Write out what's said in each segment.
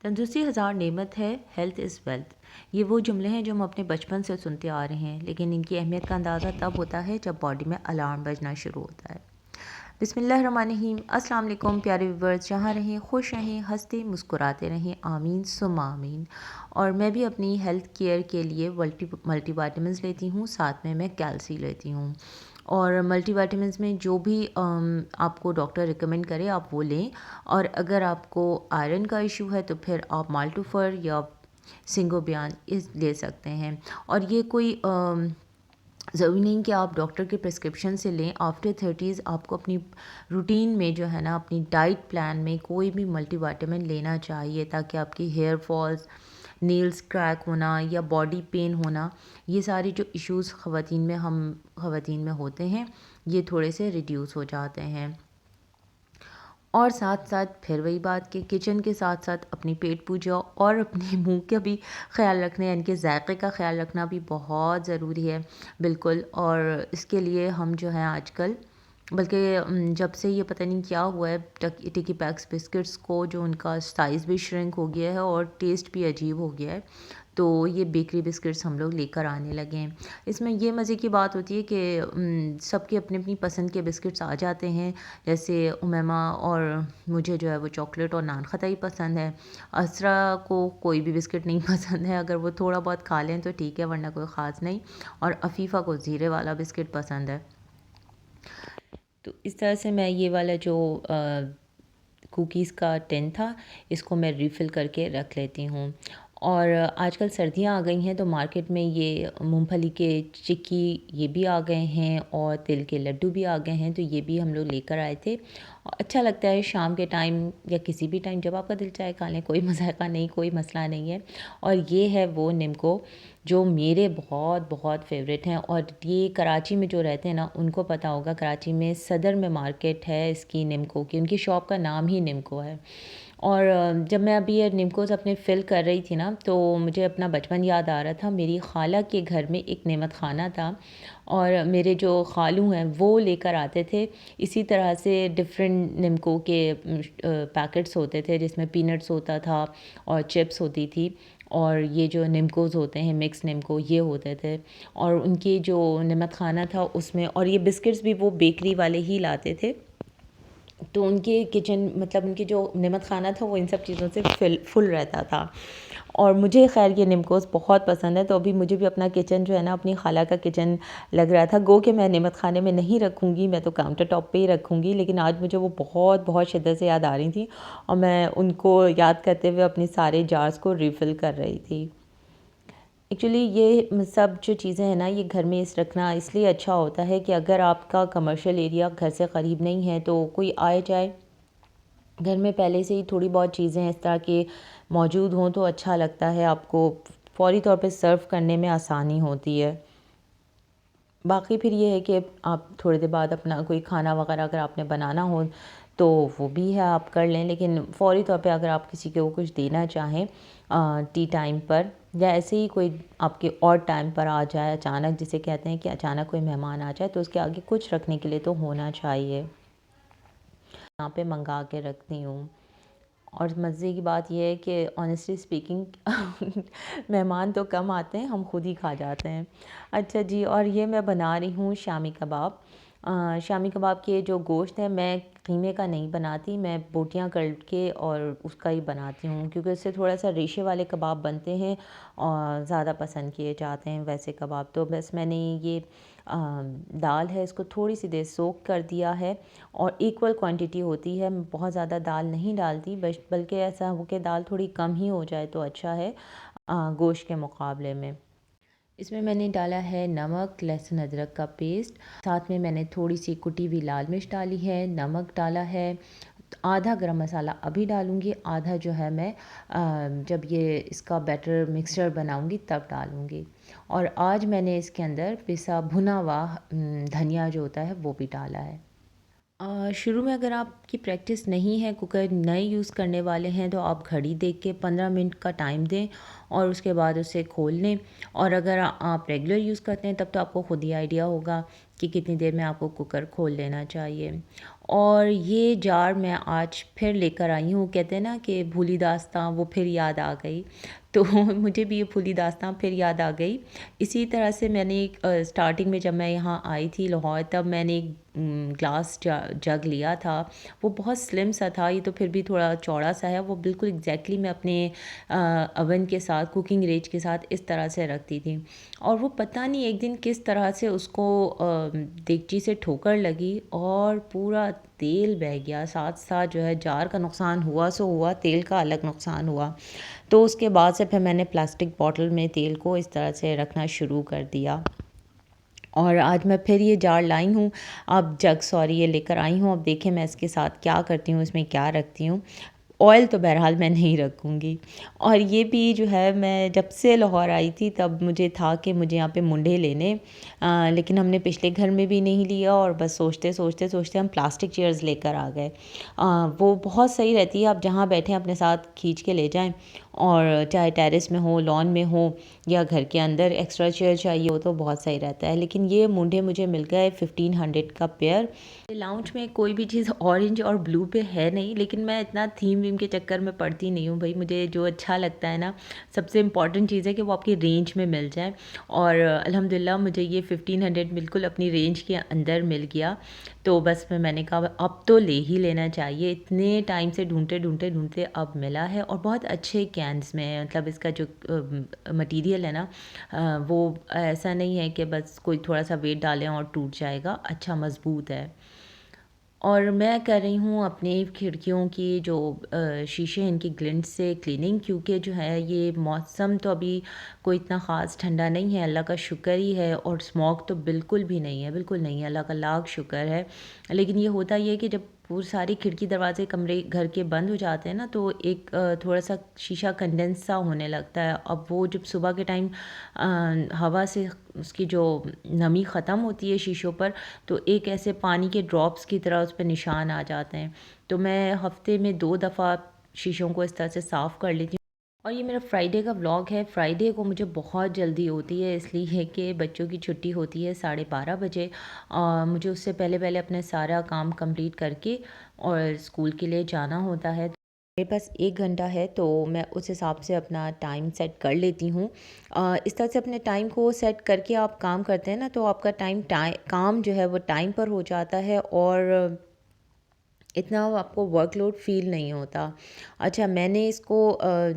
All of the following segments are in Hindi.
तंदुरुस्ती हज़ार नेमत है, हेल्थ इज़ वेल्थ। ये वो जुमले हैं जो हम अपने बचपन से सुनते आ रहे हैं, लेकिन इनकी अहमियत का अंदाज़ा तब होता है जब बॉडी में अलार्म बजना शुरू होता है। बिस्मिल्लाहिर्रहमानिर्रहीम। अस्सलाम वालेकुम प्यारे व्यूवर्स, जहाँ रहें खुश रहें, हंसते मुस्कुराते रहें, आमीन सुम्मा आमीन। और मैं भी अपनी हेल्थ केयर के लिए मल्टीविटामिन्स लेती हूँ, साथ में मैं कैल्सी लेती हूँ। और मल्टीविटामिन्स में जो भी आपको डॉक्टर रिकमेंड करे आप वो लें। और अगर आपको आयरन का इशू है तो फिर आप माल्टोफर या सिंगोबियान इस ले सकते हैं। और ये कोई ज़रूरी नहीं कि आप डॉक्टर के प्रिस्क्रिप्शन से लें। आफ्टर 30s आपको अपनी रूटीन में जो है ना, अपनी डाइट प्लान में कोई भी मल्टीविटामिन लेना चाहिए, ताकि आपकी हेयर फॉल्स, नेल्स क्रैक होना या बॉडी पेन होना, ये सारे जो इश्यूज़ ख़वातीन में होते हैं, ये थोड़े से रिड्यूस हो जाते हैं। और साथ साथ फिर वही बात कि किचन के साथ साथ अपनी पेट पूजा और अपने मुंह का भी ख्याल रखना, यानी कि जायके का ख्याल रखना भी बहुत ज़रूरी है। बिल्कुल। और इसके लिए हम जो है आजकल, बल्कि जब से ये पता नहीं क्या हुआ है, टिकी पैक्स बिस्किट्स को जो उनका साइज़ भी श्रिंक हो गया है और टेस्ट भी अजीब हो गया है, तो ये बेकरी बिस्किट्स हम लोग लेकर आने लगे हैं। इसमें ये मज़े की बात होती है कि सबके अपनी अपनी पसंद के बिस्किट्स आ जाते हैं। जैसे उमैमा और मुझे जो है वो चॉकलेट और नान खताई पसंद है। असरा को कोई भी बिस्किट नहीं पसंद है, अगर वो थोड़ा बहुत खा लें तो ठीक है, वरना कोई ख़ास नहीं। और अफ़ीफ़ा को ज़ीरे वाला बिस्किट पसंद है। तो इस तरह से मैं ये वाला जो कुकीज़ का टिन था, इसको मैं रीफ़िल करके रख लेती हूँ। और आजकल सर्दियाँ आ गई हैं, तो मार्केट में ये मूंगफली के चिक्की ये भी आ गए हैं और तिल के लड्डू भी आ गए हैं, तो ये भी हम लोग लेकर आए थे। और अच्छा लगता है शाम के टाइम या किसी भी टाइम जब आपका दिल चाहे खा लें, कोई मज़ाक़ा नहीं, कोई मसला नहीं है। और ये है वो निम्को जो मेरे बहुत बहुत फ़ेवरेट हैं। और ये कराची में जो रहते हैं ना, उनको पता होगा, कराची में सदर में मार्केट है इसकी, निम्को की। उनकी शॉप का नाम ही निम्को है। और जब मैं अभी ये निम्कोज़ अपने फ़िल कर रही थी ना, तो मुझे अपना बचपन याद आ रहा था। मेरी ख़ाला के घर में एक नेमत ख़ाना था, और मेरे जो ख़ालू हैं वो लेकर आते थे। इसी तरह से डिफ़रेंट निम्को के पैकेट्स होते थे, जिसमें पीनट्स होता था और चिप्स होती थी। और ये जो निम्कोज़ होते हैं, मिक्स निम्को, ये होते थे। और उनकी जो नेमत ख़ाना था उसमें, और ये बिस्किट्स भी वो बेकरी वाले ही लाते थे। तो उनके किचन, मतलब उनकी जो नेमत ख़ाना था, वो इन सब चीज़ों से फुल रहता था। और मुझे ख़ैर ये निम्कोज़ बहुत पसंद है, तो अभी मुझे भी अपना किचन जो है ना, अपनी ख़ाला का किचन लग रहा था। गो कि मैं नेमत ख़ाने में नहीं रखूँगी, मैं तो काउंटर टॉप पे ही रखूँगी, लेकिन आज मुझे वो बहुत बहुत शिद्दत से याद आ रही थी, और मैं उनको याद करते हुए अपनी सारे जार्स को रीफ़िल कर रही थी। एक्चुअली ये सब जो चीज़ें हैं ना, ये घर में इस रखना इसलिए अच्छा होता है कि अगर आपका कमर्शियल एरिया घर से क़रीब नहीं है, तो कोई आए जाए, घर में पहले से ही थोड़ी बहुत चीज़ें इस तरह के मौजूद हों, तो अच्छा लगता है, आपको फ़ौरी तौर पे सर्व करने में आसानी होती है। बाकी फिर ये है कि आप थोड़ी देर बाद अपना कोई खाना वगैरह अगर आपने बनाना हो, तो वो भी है, आप कर लें। लेकिन फ़ौरी तौर पे अगर आप किसी को कुछ देना चाहें टी टाइम पर, या ऐसे ही कोई आपके और टाइम पर आ जाए अचानक, जिसे कहते हैं कि अचानक कोई मेहमान आ जाए, तो उसके आगे कुछ रखने के लिए तो होना चाहिए। यहाँ पे मंगा के रखती हूँ। और मज़े की बात ये है कि ऑनेस्टली स्पीकिंग मेहमान तो कम आते हैं, हम खुद ही खा जाते हैं। अच्छा जी, और ये मैं बना रही हूँ शामी कबाब। शामी कबाब के जो गोश्त है, मैं कीमे का नहीं बनाती, मैं बोटियाँ करके और उसका ही बनाती हूँ, क्योंकि उससे थोड़ा सा रेशे वाले कबाब बनते हैं और ज़्यादा पसंद किए जाते हैं वैसे कबाब। तो बस मैंने ये दाल है, इसको थोड़ी सी देर सोक कर दिया है, और इक्वल क्वांटिटी होती है, मैं बहुत ज़्यादा दाल नहीं डालती, बस बल्कि ऐसा हो कि दाल थोड़ी कम ही हो जाए तो अच्छा है गोश्त के मुकाबले में। इसमें मैंने डाला है नमक, लहसुन अदरक का पेस्ट, साथ में मैंने थोड़ी सी कुटी हुई लाल मिर्च डाली है, नमक डाला है, आधा गरम मसाला अभी डालूँगी, आधा जो है मैं जब ये इसका बैटर मिक्सचर बनाऊँगी तब डालूँगी। और आज मैंने इसके अंदर पिसा भुना हुआ धनिया जो होता है वो भी डाला है। शुरू में अगर आपकी प्रैक्टिस नहीं है, कुकर नए यूज़ करने वाले हैं, तो आप घड़ी देख के 15 मिनट का टाइम दें और उसके बाद उसे खोल लें। और अगर आप रेगुलर यूज़ करते हैं, तब तो आपको खुद ही आइडिया होगा कि कितनी देर में आपको कुकर खोल लेना चाहिए। और ये जार मैं आज फिर लेकर आई हूँ। कहते हैं ना कि भूली दास्तां वो फिर याद आ गई। तो मुझे भी ये भूली दास्तां फिर याद आ गई। इसी तरह से मैंने एक स्टार्टिंग में जब मैं यहाँ आई थी लाहौर, तब मैंने एक ग्लास जग लिया था। वो बहुत स्लिम सा था, ये तो फिर भी थोड़ा चौड़ा सा है। वो बिल्कुल एग्जैक्टली मैं अपने अवन के साथ, कुकिंग रेंज के साथ इस तरह से रखती थी। और वो पता नहीं एक दिन किस तरह से उसको देगची से ठोकर लगी और पूरा तेल बह गया। साथ साथ जो है जार का नुकसान हुआ सो हुआ, तेल का अलग नुकसान हुआ। तो उसके बाद से फिर मैंने प्लास्टिक बॉटल में तेल को इस तरह से रखना शुरू कर दिया। और आज मैं फिर ये जार लाई हूँ, अब जग सॉरी ये लेकर आई हूँ। अब देखें मैं इसके साथ क्या करती हूँ, इसमें क्या रखती हूँ। ऑयल तो बहरहाल मैं नहीं रखूँगी। और ये भी जो है, मैं जब से लाहौर आई थी तब मुझे था कि मुझे यहाँ पे मुंडे लेने, लेकिन हमने पिछले घर में भी नहीं लिया और बस सोचते सोचते सोचते हम प्लास्टिक चेयर्स लेकर आ गए। वो बहुत सही रहती है, आप जहाँ बैठें अपने साथ खींच के ले जाएं। और चाहे टेरेस में हो, लॉन में हो या घर के अंदर एक्स्ट्रा चेयर चाहिए हो तो बहुत सही रहता है। लेकिन ये मुंडे मुझे मिल गए 1500 का पेयर। लाउंज में कोई भी चीज़ ऑरेंज और ब्लू पे है नहीं, लेकिन मैं इतना थीम वीम के चक्कर में पड़ती नहीं हूँ भाई। मुझे जो अच्छा लगता है ना, सबसे इम्पॉर्टेंट चीज़ है कि वो आपकी रेंज में मिल जाए। और अल्हम्दुलिल्लाह मुझे ये 1500 बिल्कुल अपनी रेंज के अंदर मिल गया। तो बस फिर मैंने कहा अब तो ले ही लेना चाहिए। इतने टाइम से ढूंढते ढूंढते ढूंढते अब मिला है, और बहुत अच्छे कैंस में है। मतलब इसका जो मटेरियल है ना, वो ऐसा नहीं है कि बस कोई थोड़ा सा वेट डालें और टूट जाएगा, अच्छा मज़बूत है। और मैं कर रही हूँ अपनी खिड़कियों की जो शीशे हैं इनकी ग्लिंट से क्लीनिंग, क्योंकि जो है ये मौसम तो अभी कोई इतना ख़ास ठंडा नहीं है, अल्लाह का शुक्र ही है। और स्मॉग तो बिल्कुल भी नहीं है, बिल्कुल नहीं है, अल्लाह का लाख शुक्र है। लेकिन ये होता ही है कि जब पूरी सारी खिड़की दरवाजे कमरे घर के बंद हो जाते हैं ना, तो एक थोड़ा सा शीशा कंडेंस सा होने लगता है। अब वो जब सुबह के टाइम हवा से उसकी जो नमी ख़त्म होती है शीशों पर, तो एक ऐसे पानी के ड्रॉप्स की तरह उस पर निशान आ जाते हैं। तो मैं हफ्ते में 2 दफ़ा शीशों को इस तरह से साफ़ कर लेती हूँ। और ये मेरा फ्राइडे का व्लॉग है। फ्राइडे को मुझे बहुत जल्दी होती है, इसलिए कि बच्चों की छुट्टी होती है 12:30 बजे। मुझे उससे पहले पहले अपने सारा काम कंप्लीट करके और स्कूल के लिए जाना होता है। मेरे पास 1 घंटा है, तो मैं उस हिसाब से अपना टाइम सेट कर लेती हूँ। इस तरह से अपने टाइम को सेट करके आप काम करते हैं ना, तो आपका काम जो है वो टाइम पर हो जाता है, और इतना आपको वर्कलोड फ़ील नहीं होता। अच्छा, मैंने इसको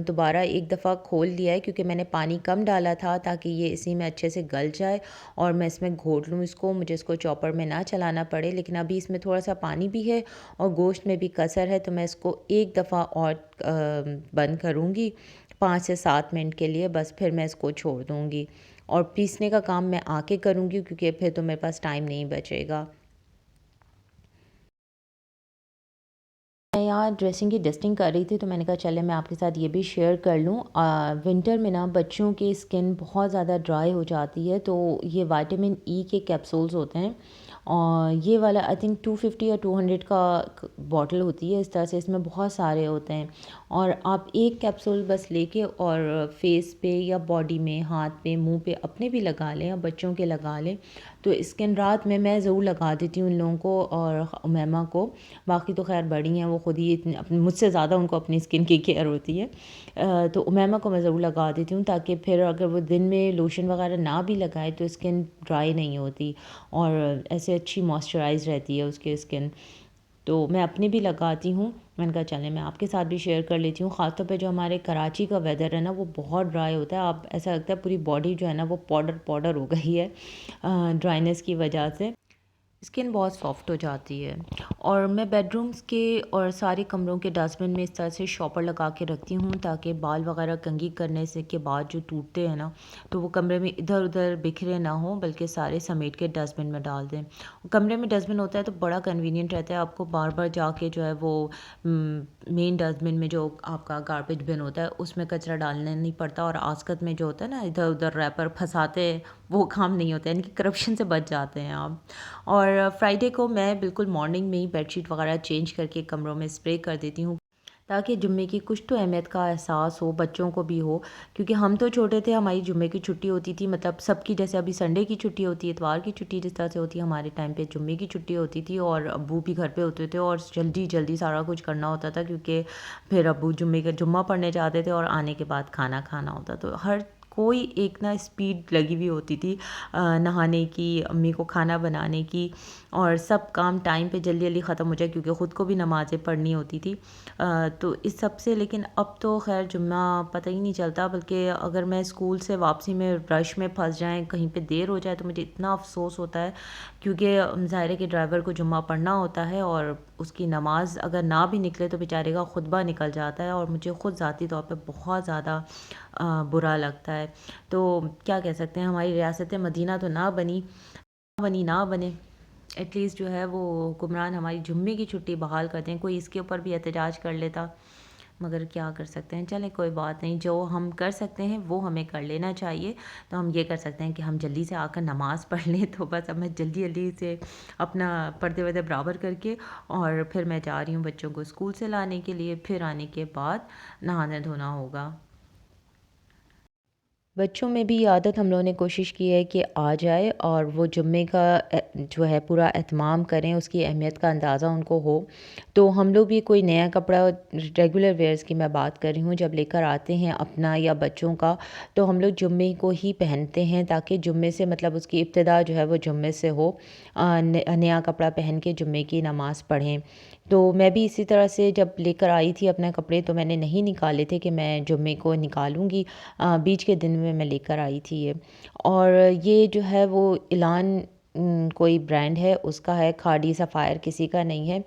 दोबारा एक दफ़ा खोल लिया है, क्योंकि मैंने पानी कम डाला था ताकि ये इसी में अच्छे से गल जाए और मैं इसमें घोट लूँ इसको, मुझे इसको चॉपर में ना चलाना पड़े। लेकिन अभी इसमें थोड़ा-सा पानी भी है और गोश्त में भी कसर है, तो मैं इसको एक दफ़ा और बंद करूँगी 5 से 7 मिनट के लिए, बस फिर मैं इसको छोड़ दूँगी। और पीसने का काम मैं आके करूँगी, क्योंकि फिर तो मेरे पास टाइम नहीं बचेगा। मैं यहाँ ड्रेसिंग की डस्टिंग कर रही थी, तो मैंने कहा चले मैं आपके साथ ये भी शेयर कर लूँ। विंटर में ना बच्चों की स्किन बहुत ज़्यादा ड्राई हो जाती है, तो ये विटामिन ई के कैप्सूल्स होते हैं। और ये वाला आई थिंक 250 या 200 का बॉटल होती है इस तरह से, इसमें बहुत सारे होते हैं। और आप एक कैप्सूल बस लेके और फेस पे या बॉडी में, हाथ पे, मुंह पे अपने भी लगा लें या बच्चों के लगा लें, तो स्किन रात में मैं ज़रूर लगा देती हूँ उन लोगों को और उमैमा को। बाकी तो खैर बड़ी हैं, वो खुद ही इतनी मुझसे ज़्यादा उनको अपनी स्किन की केयर होती है। तो उमैमा को मैं ज़रूर लगा देती हूँ, ताकि फिर अगर वो दिन में लोशन वगैरह ना भी लगाए तो स्किन ड्राई नहीं होती और ऐसे अच्छी मॉइस्चराइज रहती है उसकी स्किन। तो मैं अपनी भी लगाती हूँ। मैंने कहा चलें मैं आपके साथ भी शेयर कर लेती हूँ। ख़ासतौर पे जो हमारे कराची का वेदर है ना, वो बहुत ड्राई होता है। आप ऐसा लगता है पूरी बॉडी जो है ना वो पाउडर पाउडर हो गई है ड्राइनेस की वजह से। स्किन बहुत सॉफ्ट हो जाती है। और मैं बेडरूम्स के और सारे कमरों के डस्टबिन में इस तरह से शॉपर लगा के रखती हूँ, ताकि बाल वगैरह कंघी करने से के बाद जो टूटते हैं ना, तो वो कमरे में इधर उधर बिखरे ना हो, बल्कि सारे समेट के डस्टबिन में डाल दें। कमरे में डस्टबिन होता है तो बड़ा कन्वीनियंट रहता है, आपको बार बार जाके जो है वो मेन डस्टबिन में जो आपका गार्बेज बिन होता है उसमें कचरा डालना नहीं पड़ता। और आसकत में जो होता है ना, इधर उधर रैपर फंसाते, वो काम नहीं होता है, यानी कि करप्शन से बच जाते हैं आप। और फ्राइडे को मैं बिल्कुल मॉर्निंग में ही बेडशीट वगैरह चेंज करके कमरों में स्प्रे कर देती हूँ, ताकि जुम्मे की कुछ तो अहमियत का एहसास हो, बच्चों को भी हो। क्योंकि हम तो छोटे थे, हमारी जुम्मे की छुट्टी होती थी, मतलब सबकी जैसे अभी संडे की छुट्टी होती है, इतवार की छुट्टी जिस तरह से होती है, हमारे टाइम पे जुम्मे की छुट्टी होती थी और अब्बू भी घर पे होते थे और जल्दी जल्दी सारा कुछ करना होता था, क्योंकि फिर अब्बू जुम्मे का जुम्मा पढ़ने जाते थे और आने के बाद खाना खाना होता। तो हर कोई एक ना स्पीड लगी हुई होती थी नहाने की, अम्मी को खाना बनाने की, और सब काम टाइम पे जल्दी जल्दी ख़त्म हो जाए, क्योंकि ख़ुद को भी नमाज़ें पढ़नी होती थी। तो इस सब से लेकिन अब तो ख़ैर जुम्मा पता ही नहीं चलता, बल्कि अगर मैं स्कूल से वापसी में रश में फंस जाएँ, कहीं पे देर हो जाए, तो मुझे इतना अफ़सोस होता है, क्योंकि ज़ाहिर है कि ड्राइवर को जुम्मा पढ़ना होता है और उसकी नमाज़ अगर ना भी निकले तो बेचारे का खुतबा निकल जाता है, और मुझे ख़ुद ज़ाती तौर पे बहुत ज़्यादा बुरा लगता है। तो क्या कह सकते हैं, हमारी रियासत मदीना तो ना बने, एटलीस्ट जो है वो हुक्मरान हमारी जुम्मे की छुट्टी बहाल कर दें, कोई इसके ऊपर भी एहतजाज कर लेता। मगर क्या कर सकते हैं, चलें कोई बात नहीं, जो हम कर सकते हैं वो हमें कर लेना चाहिए। तो हम ये कर सकते हैं कि हम जल्दी से आकर नमाज़ पढ़ लें। तो बस अब मैं जल्दी जल्दी से अपना पर्दे वर्दे बराबर करके और फिर मैं जा रही हूँ बच्चों को स्कूल से लाने के लिए, फिर आने के बाद नहाना धोना होगा। बच्चों में भी ये आदत हम लोगों ने कोशिश की है कि आ जाए और वो जुम्मे का जो है पूरा एहतमाम करें, उसकी अहमियत का अंदाज़ा उनको हो। तो हम लोग भी कोई नया कपड़ा, रेगुलर वेयर्स की मैं बात कर रही हूँ, जब लेकर आते हैं अपना या बच्चों का, तो हम लोग जुम्मे को ही पहनते हैं, ताकि जुम्मे से मतलब उसकी इब्तिदा जो है वो जुम्मे से हो। नया कपड़ा पहन के जुम्मे की नमाज़ पढ़ें। तो मैं भी इसी तरह से जब लेकर आई थी अपने कपड़े, तो मैंने नहीं निकाले थे कि मैं जुम्मे को निकालूँगी, बीच के दिन में मैं लेकर आई थी ये। और ये जो है वो इलान कोई ब्रांड है उसका है, खादी सफ़ायर किसी का नहीं है।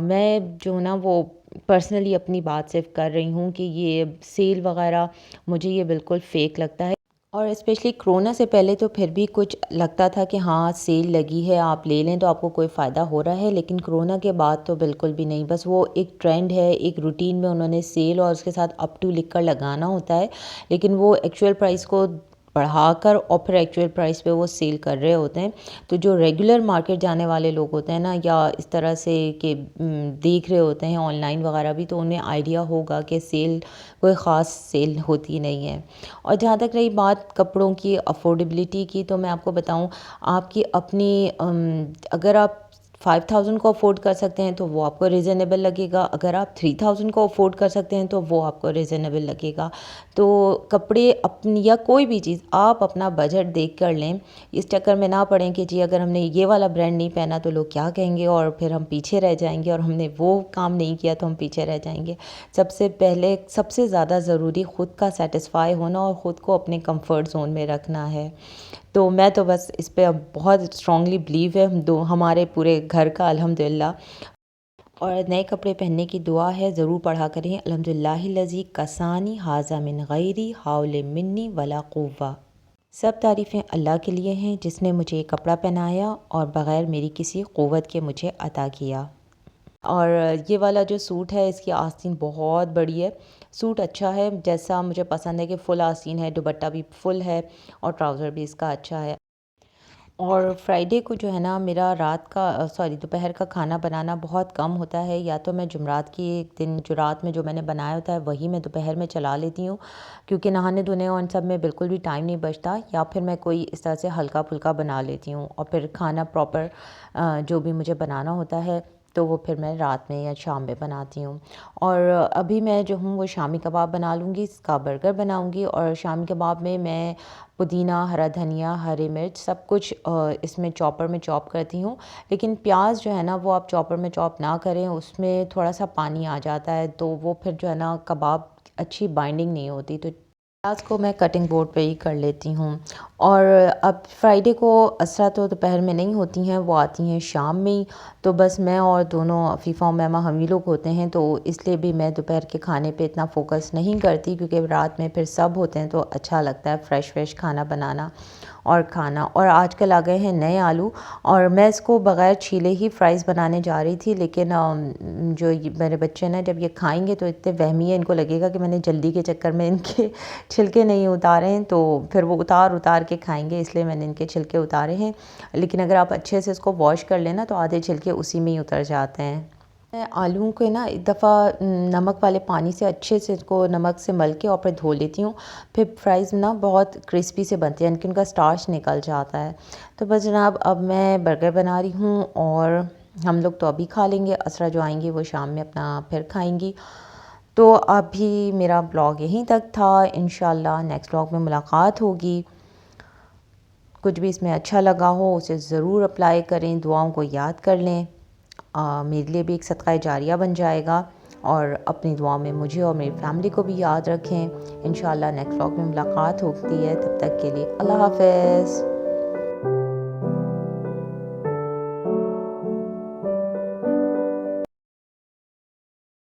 मैं जो ना वो पर्सनली अपनी बात सिर्फ कर रही हूँ कि ये सेल वगैरह मुझे ये बिल्कुल फ़ेक लगता है। और स्पेशली कोरोना से पहले तो फिर भी कुछ लगता था कि हाँ सेल लगी है, आप ले लें तो आपको कोई फ़ायदा हो रहा है, लेकिन कोरोना के बाद तो बिल्कुल भी नहीं। बस वो एक ट्रेंड है, एक रूटीन में उन्होंने सेल और उसके साथ अप टू लिख कर लगाना होता है, लेकिन वो एक्चुअल प्राइस को बढ़ाकर और फिर एक्चुअल प्राइस पे वो सेल कर रहे होते हैं। तो जो रेगुलर मार्केट जाने वाले लोग होते हैं ना, या इस तरह से कि देख रहे होते हैं ऑनलाइन वगैरह भी, तो उन्हें आइडिया होगा कि सेल कोई ख़ास सेल होती नहीं है। और जहाँ तक रही बात कपड़ों की अफोर्डेबिलिटी की, तो मैं आपको बताऊँ, आपकी अपनी अगर आप 5000 को अफ़ोर्ड कर सकते हैं तो वो आपको रीज़नेबल लगेगा, अगर आप 3000 को अफ़ोर्ड कर सकते हैं तो वो आपको रीज़नेबल लगेगा। तो कपड़े अपनी या कोई भी चीज़ आप अपना बजट देख कर लें, इस चक्कर में ना पड़ें कि जी अगर हमने ये वाला ब्रांड नहीं पहना तो लोग क्या कहेंगे और फिर हम पीछे रह जाएंगे, और हमने वो काम नहीं किया तो हम पीछे रह जाएंगे। सबसे पहले सबसे ज़्यादा ज़रूरी ख़ुद का सेटिस्फाई होना और ख़ुद को अपने कंफर्ट ज़ोन में रखना है। तो मैं तो बस इस पे अब बहुत स्ट्रॉन्गली बिलीव है दो हमारे पूरे घर का, अल्हम्दुलिल्लाह। और नए कपड़े पहनने की दुआ है, ज़रूर पढ़ा करें, अल्हम्दुलिल्लाहिल्लज़ी कसानी हाज़ा मिन गैरी हाउल मिन्नी वला कुव्वा। सब तारीफ़ें अल्लाह के लिए हैं जिसने मुझे ये कपड़ा पहनाया और बग़ैर मेरी किसी क़ुव्वत के मुझे अता किया। और ये वाला जो सूट है इसकी आस्तीन बहुत बड़ी है। सूट अच्छा है, जैसा मुझे पसंद है कि फ़ुल आस्तीन है, दुपट्टा भी फुल है और ट्राउज़र भी इसका अच्छा है। और फ्राइडे को जो है ना मेरा रात का सॉरी दोपहर का खाना बनाना बहुत कम होता है, या तो मैं जुमरात की एक दिन जो रात में जो मैंने बनाया होता है वही मैं दोपहर में चला लेती हूँ, क्योंकि नहाने धोने और इन सब में बिल्कुल भी टाइम नहीं बचता, या फिर मैं कोई इस तरह से हल्का फुल्का बना लेती हूँ और फिर खाना प्रॉपर जो भी मुझे बनाना होता है तो वो फिर मैं रात में या शाम में बनाती हूँ। और अभी मैं जो हूँ वो शामी कबाब बना लूँगी, इसका बर्गर बनाऊँगी, और शामी कबाब में मैं पुदीना, हरा धनिया, हरी मिर्च सब कुछ इसमें चॉपर में चॉप करती हूँ। लेकिन प्याज जो है ना वो आप चॉपर में चॉप ना करें, उसमें थोड़ा सा पानी आ जाता है, तो वो फिर जो है ना कबाब अच्छी बाइंडिंग नहीं होती, तो प्याज को मैं कटिंग बोर्ड पे ही कर लेती हूँ। और अब फ्राइडे को असरा तो दोपहर में नहीं होती हैं, वो आती हैं शाम में ही, तो बस मैं और दोनों अफ़ीफ़ा और मैमा हम ही लोग होते हैं, तो इसलिए भी मैं दोपहर के खाने पे इतना फ़ोकस नहीं करती, क्योंकि रात में फिर सब होते हैं तो अच्छा लगता है फ़्रेश खाना बनाना और खाना। और आजकल आ गए हैं नए आलू, और मैं इसको बग़ैर छीले ही फ्राइज़ बनाने जा रही थी, लेकिन जो मेरे बच्चे ना जब ये खाएंगे तो इतने वहमी है, इनको लगेगा कि मैंने जल्दी के चक्कर में इनके छिलके नहीं उतारे हैं, तो फिर वो उतार के खाएंगे, इसलिए मैंने इनके छिलके उतारे हैं। लेकिन अगर आप अच्छे से इसको वॉश कर लेना तो आधे छिलके उसी में ही उतर जाते हैं। मैं आलूओं को ना एक दफ़ा नमक वाले पानी से अच्छे से इसको नमक से मल के और फिर धो लेती हूँ। फिर फ्राइज़ ना बहुत क्रिस्पी से बनते हैं, यानी कि उनका स्टार्च निकल जाता है। तो बस जनाब अब मैं बर्गर बना रही हूँ और हम लोग तो अभी खा लेंगे, असरा जो आएँगी वो शाम में अपना फिर खाएँगी। तो अभी मेरा ब्लॉग यहीं तक था, इंशाल्लाह नेक्स्ट ब्लॉग में मुलाकात होगी। कुछ भी इसमें अच्छा लगा हो उसे ज़रूर अप्लाई करें, दुआओं को याद कर लें। मेरे लिए भी एक सदका जारिया बन जाएगा और अपनी दुआओं में मुझे और मेरी फैमिली को भी याद रखें। इंशाल्लाह नेक्स्ट व्लॉग में मुलाकात होती है, तब तक के लिए अल्लाह हाफ़िज़।